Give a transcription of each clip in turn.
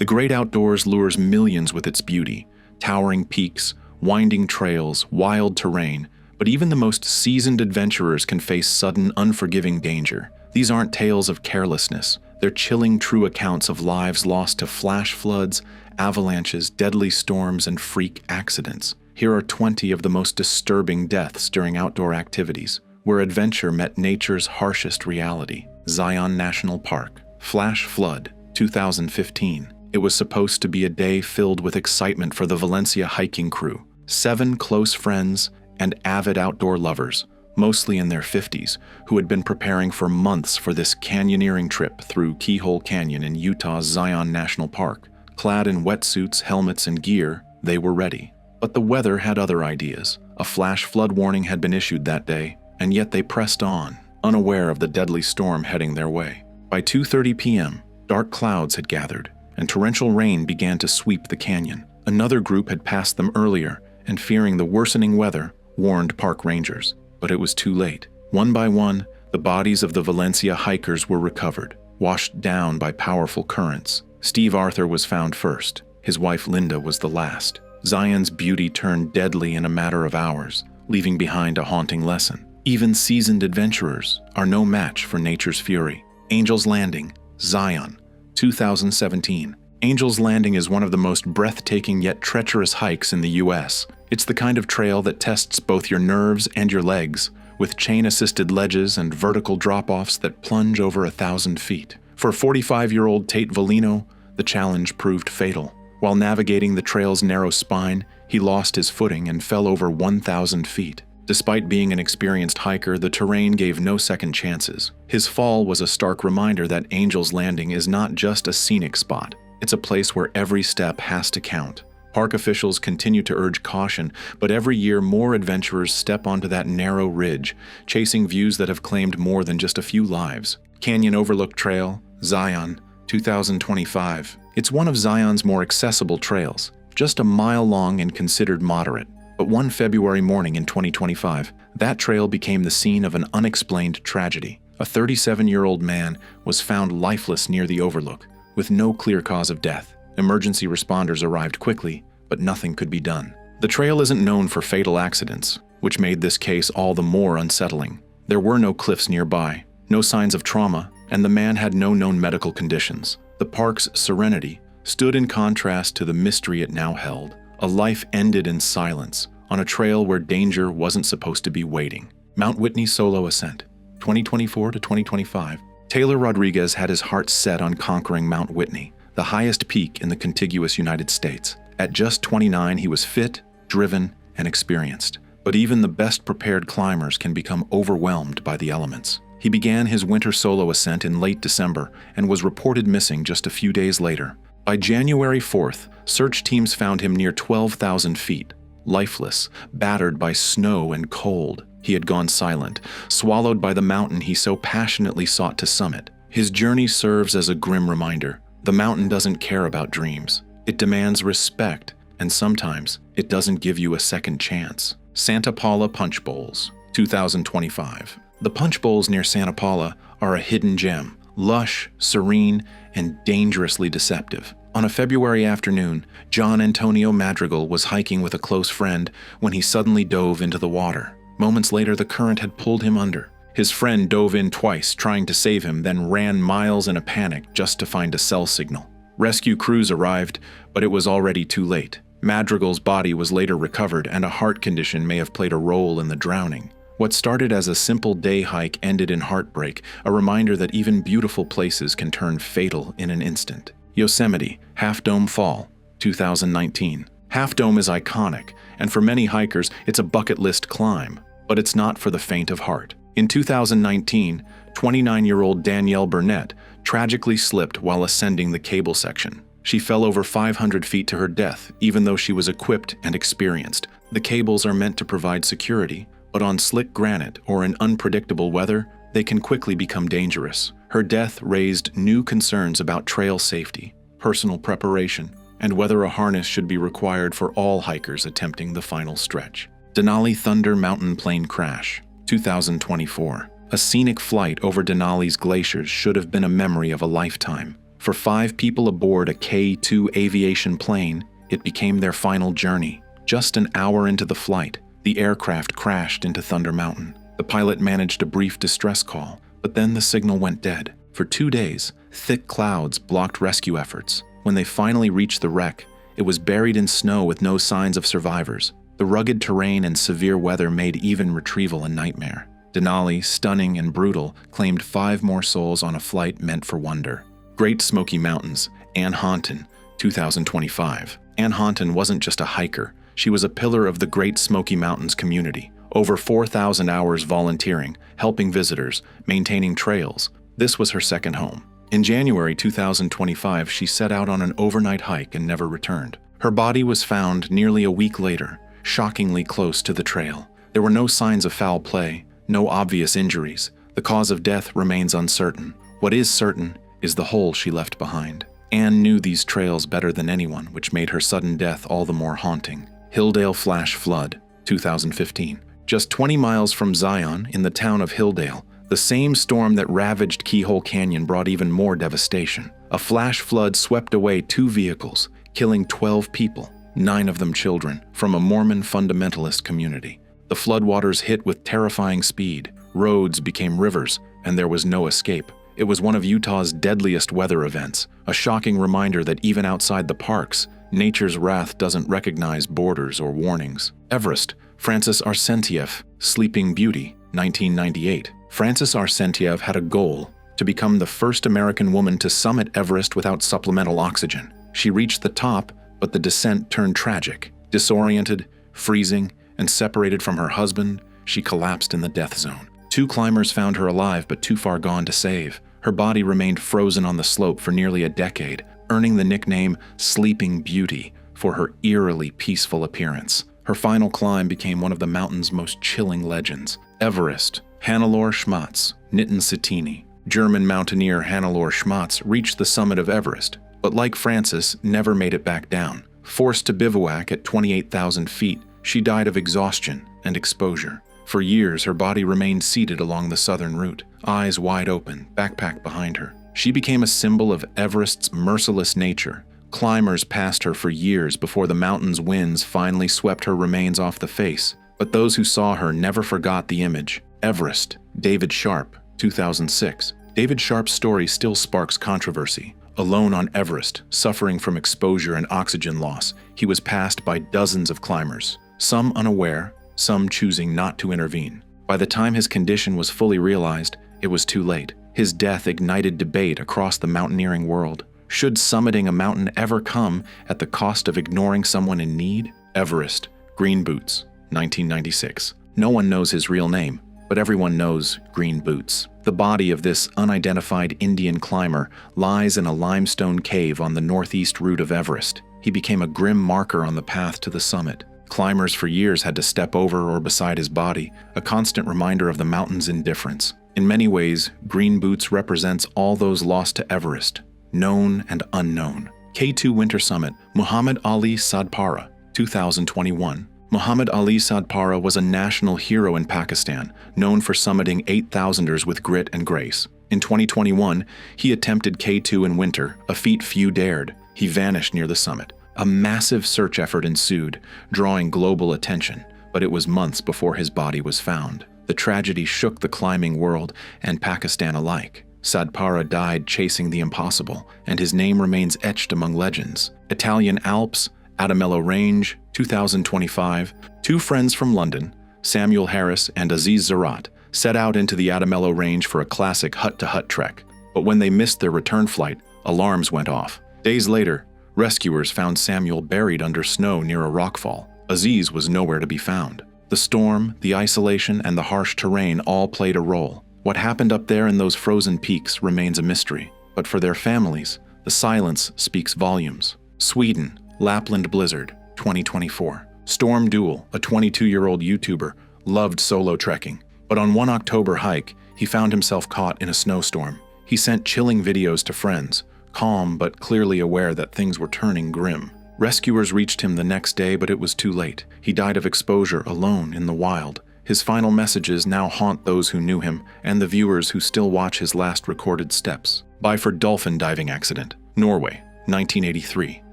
The great outdoors lures millions with its beauty, towering peaks, winding trails, wild terrain, but even the most seasoned adventurers can face sudden, unforgiving danger. These aren't tales of carelessness. They're chilling, true accounts of lives lost to flash floods, avalanches, deadly storms, and freak accidents. Here are 20 of the most disturbing deaths during outdoor activities, where adventure met nature's harshest reality. Zion National Park. Flash flood, 2015. It was supposed to be a day filled with excitement for the Valencia hiking crew. 7 close friends and avid outdoor lovers, mostly in their 50s, who had been preparing for months for this canyoneering trip through Keyhole Canyon in Utah's Zion National Park. Clad in wetsuits, helmets, and gear, they were ready. But the weather had other ideas. A flash flood warning had been issued that day, and yet they pressed on, unaware of the deadly storm heading their way. By 2:30 p.m., dark clouds had gathered, and torrential rain began to sweep the canyon. Another group had passed them earlier, and fearing the worsening weather, warned park rangers. But it was too late. One by one, the bodies of the Valencia hikers were recovered, washed down by powerful currents. Steve Arthur was found first. His wife Linda was the last. Zion's beauty turned deadly in a matter of hours, leaving behind a haunting lesson. Even seasoned adventurers are no match for nature's fury. Angel's Landing, Zion, 2017. Angel's Landing is one of the most breathtaking yet treacherous hikes in the U.S. It's the kind of trail that tests both your nerves and your legs, with chain-assisted ledges and vertical drop-offs that plunge over 1,000 feet. For 45-year-old Tate Volino, the challenge proved fatal. While navigating the trail's narrow spine, he lost his footing and fell over 1,000 feet. Despite being an experienced hiker, the terrain gave no second chances. His fall was a stark reminder that Angel's Landing is not just a scenic spot. It's a place where every step has to count. Park officials continue to urge caution, but every year more adventurers step onto that narrow ridge, chasing views that have claimed more than just a few lives. Canyon Overlook Trail, Zion, 2025. It's one of Zion's more accessible trails, just a mile long and considered moderate. But one February morning in 2025, that trail became the scene of an unexplained tragedy. A 37-year-old man was found lifeless near the overlook, with no clear cause of death. Emergency responders arrived quickly, but nothing could be done. The trail isn't known for fatal accidents, which made this case all the more unsettling. There were no cliffs nearby, no signs of trauma, and the man had no known medical conditions. The park's serenity stood in contrast to the mystery it now held. A life ended in silence, on a trail where danger wasn't supposed to be waiting. Mount Whitney Solo Ascent, 2024 to 2025. Taylor Rodriguez had his heart set on conquering Mount Whitney, the highest peak in the contiguous United States. At just 29, he was fit, driven, and experienced. But even the best prepared climbers can become overwhelmed by the elements. He began his winter solo ascent in late December and was reported missing just a few days later. By January 4th, search teams found him near 12,000 feet, lifeless, battered by snow and cold. He had gone silent, swallowed by the mountain he so passionately sought to summit. His journey serves as a grim reminder. The mountain doesn't care about dreams. It demands respect, and sometimes it doesn't give you a second chance. Santa Paula Punch Bowls, 2025. The punch bowls near Santa Paula are a hidden gem, lush, serene, and dangerously deceptive. On a February afternoon, John Antonio Madrigal was hiking with a close friend when he suddenly dove into the water. Moments later, the current had pulled him under. His friend dove in twice, trying to save him, then ran miles in a panic just to find a cell signal. Rescue crews arrived, but it was already too late. Madrigal's body was later recovered, and a heart condition may have played a role in the drowning. What started as a simple day hike ended in heartbreak, a reminder that even beautiful places can turn fatal in an instant. Yosemite, Half Dome Fall, 2019. Half Dome is iconic, and for many hikers, it's a bucket list climb, but it's not for the faint of heart. In 2019, 29-year-old Danielle Burnett tragically slipped while ascending the cable section. She fell over 500 feet to her death, even though she was equipped and experienced. The cables are meant to provide security, but on slick granite or in unpredictable weather, they can quickly become dangerous. Her death raised new concerns about trail safety, personal preparation, and whether a harness should be required for all hikers attempting the final stretch. Denali Thunder Mountain Plane Crash, 2024. A scenic flight over Denali's glaciers should have been a memory of a lifetime. For 5 people aboard a K-2 aviation plane, it became their final journey. Just an hour into the flight, the aircraft crashed into Thunder Mountain. The pilot managed a brief distress call, but then the signal went dead. For 2 days, thick clouds blocked rescue efforts. When they finally reached the wreck, it was buried in snow with no signs of survivors. The rugged terrain and severe weather made even retrieval a nightmare. Denali, stunning and brutal, claimed 5 more souls on a flight meant for wonder. Great Smoky Mountains, Ann Haunton, 2025. Ann Haunton wasn't just a hiker. She was a pillar of the Great Smoky Mountains community. Over 4,000 hours volunteering, helping visitors, maintaining trails. This was her second home. In January 2025, she set out on an overnight hike and never returned. Her body was found nearly a week later, shockingly close to the trail. There were no signs of foul play, no obvious injuries. The cause of death remains uncertain. What is certain is the hole she left behind. Anne knew these trails better than anyone, which made her sudden death all the more haunting. Hilldale Flash Flood, 2015. Just 20 miles from Zion, in the town of Hilldale, the same storm that ravaged Keyhole Canyon brought even more devastation. A flash flood swept away 2 vehicles, killing 12 people, 9 of them children, from a Mormon fundamentalist community. The floodwaters hit with terrifying speed, roads became rivers, and there was no escape. It was one of Utah's deadliest weather events, a shocking reminder that even outside the parks, nature's wrath doesn't recognize borders or warnings. Everest, Frances Arsentiev, Sleeping Beauty, 1998. Frances Arsentiev had a goal: to become the first American woman to summit Everest without supplemental oxygen. She reached the top, but the descent turned tragic. Disoriented, freezing, and separated from her husband, she collapsed in the death zone. 2 climbers found her alive but too far gone to save. Her body remained frozen on the slope for nearly a decade, earning the nickname Sleeping Beauty for her eerily peaceful appearance. Her final climb became one of the mountain's most chilling legends. Everest. Hannelore Schmatz, Nitin Sitini. German mountaineer Hannelore Schmatz reached the summit of Everest, but like Frances, never made it back down. Forced to bivouac at 28,000 feet, she died of exhaustion and exposure. For years, her body remained seated along the southern route, eyes wide open, backpack behind her. She became a symbol of Everest's merciless nature. Climbers passed her for years before the mountain's winds finally swept her remains off the face, but those who saw her never forgot the image. Everest, David Sharp, 2006. David Sharp's story still sparks controversy. Alone on Everest, suffering from exposure and oxygen loss, he was passed by dozens of climbers, some unaware, some choosing not to intervene. By the time his condition was fully realized, it was too late. His death ignited debate across the mountaineering world. Should summiting a mountain ever come at the cost of ignoring someone in need? Everest, Green Boots, 1996. No one knows his real name, but everyone knows Green Boots. The body of this unidentified Indian climber lies in a limestone cave on the northeast route of Everest. He became a grim marker on the path to the summit. Climbers for years had to step over or beside his body, a constant reminder of the mountain's indifference. In many ways, Green Boots represents all those lost to Everest, known and unknown. K2 Winter Summit, Muhammad Ali Sadpara, 2021. Muhammad Ali Sadpara was a national hero in Pakistan, known for summiting 8,000ers with grit and grace. In 2021, he attempted K2 in winter, a feat few dared. He vanished near the summit. A massive search effort ensued, drawing global attention, but it was months before his body was found. The tragedy shook the climbing world and Pakistan alike. Sadpara died chasing the impossible, and his name remains etched among legends. Italian Alps, Adamello Range, 2025. 2 friends from London, Samuel Harris and Aziz Zarat, set out into the Adamello Range for a classic hut-to-hut trek. But when they missed their return flight, alarms went off. Days later, rescuers found Samuel buried under snow near a rockfall. Aziz was nowhere to be found. The storm, the isolation, and the harsh terrain all played a role. What happened up there in those frozen peaks remains a mystery, but for their families, the silence speaks volumes. Sweden, Lapland Blizzard, 2024. Storm Duel, a 22-year-old YouTuber, loved solo trekking, but on one October hike, he found himself caught in a snowstorm. He sent chilling videos to friends, calm but clearly aware that things were turning grim. Rescuers reached him the next day, but it was too late. He died of exposure alone in the wild. His final messages now haunt those who knew him and the viewers who still watch his last recorded steps. Byford dolphin diving accident, Norway, 1983.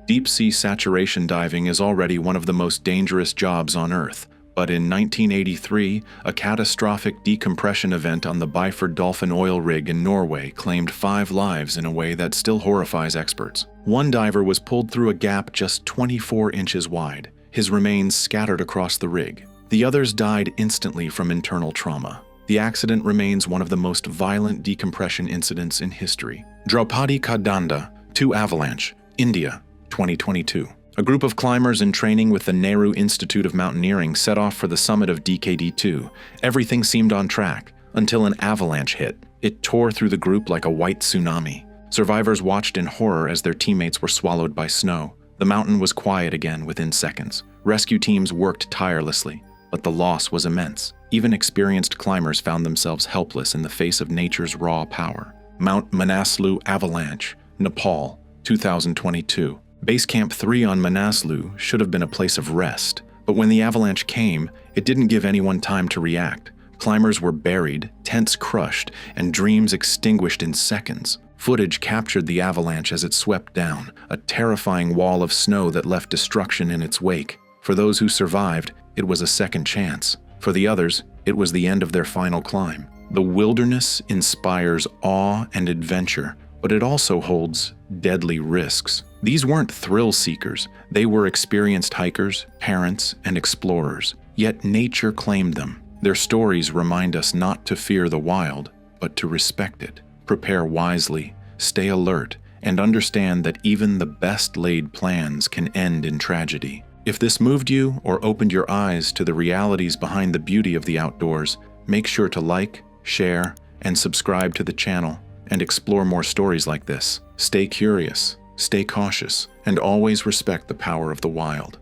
Deep-sea saturation diving is already one of the most dangerous jobs on Earth, but in 1983, a catastrophic decompression event on the Byford dolphin oil rig in Norway claimed 5 lives in a way that still horrifies experts. One diver was pulled through a gap just 24 inches wide, his remains scattered across the rig. The others died instantly from internal trauma. The accident remains one of the most violent decompression incidents in history. Draupadi Kadanda, 2 avalanche, India, 2022. A group of climbers in training with the Nehru Institute of Mountaineering set off for the summit of DKD-2. Everything seemed on track, until an avalanche hit. It tore through the group like a white tsunami. Survivors watched in horror as their teammates were swallowed by snow. The mountain was quiet again within seconds. Rescue teams worked tirelessly, but the loss was immense. Even experienced climbers found themselves helpless in the face of nature's raw power. Mount Manaslu Avalanche, Nepal, 2022. Base Camp 3 on Manaslu should have been a place of rest, but when the avalanche came, it didn't give anyone time to react. Climbers were buried, tents crushed, and dreams extinguished in seconds. Footage captured the avalanche as it swept down, a terrifying wall of snow that left destruction in its wake. For those who survived, it was a second chance. For the others, it was the end of their final climb. The wilderness inspires awe and adventure, but it also holds deadly risks. These weren't thrill seekers. They were experienced hikers, parents, and explorers. Yet nature claimed them. Their stories remind us not to fear the wild, but to respect it. Prepare wisely, stay alert, and understand that even the best laid plans can end in tragedy. If this moved you or opened your eyes to the realities behind the beauty of the outdoors, make sure to like, share, and subscribe to the channel and explore more stories like this. Stay curious, stay cautious, and always respect the power of the wild.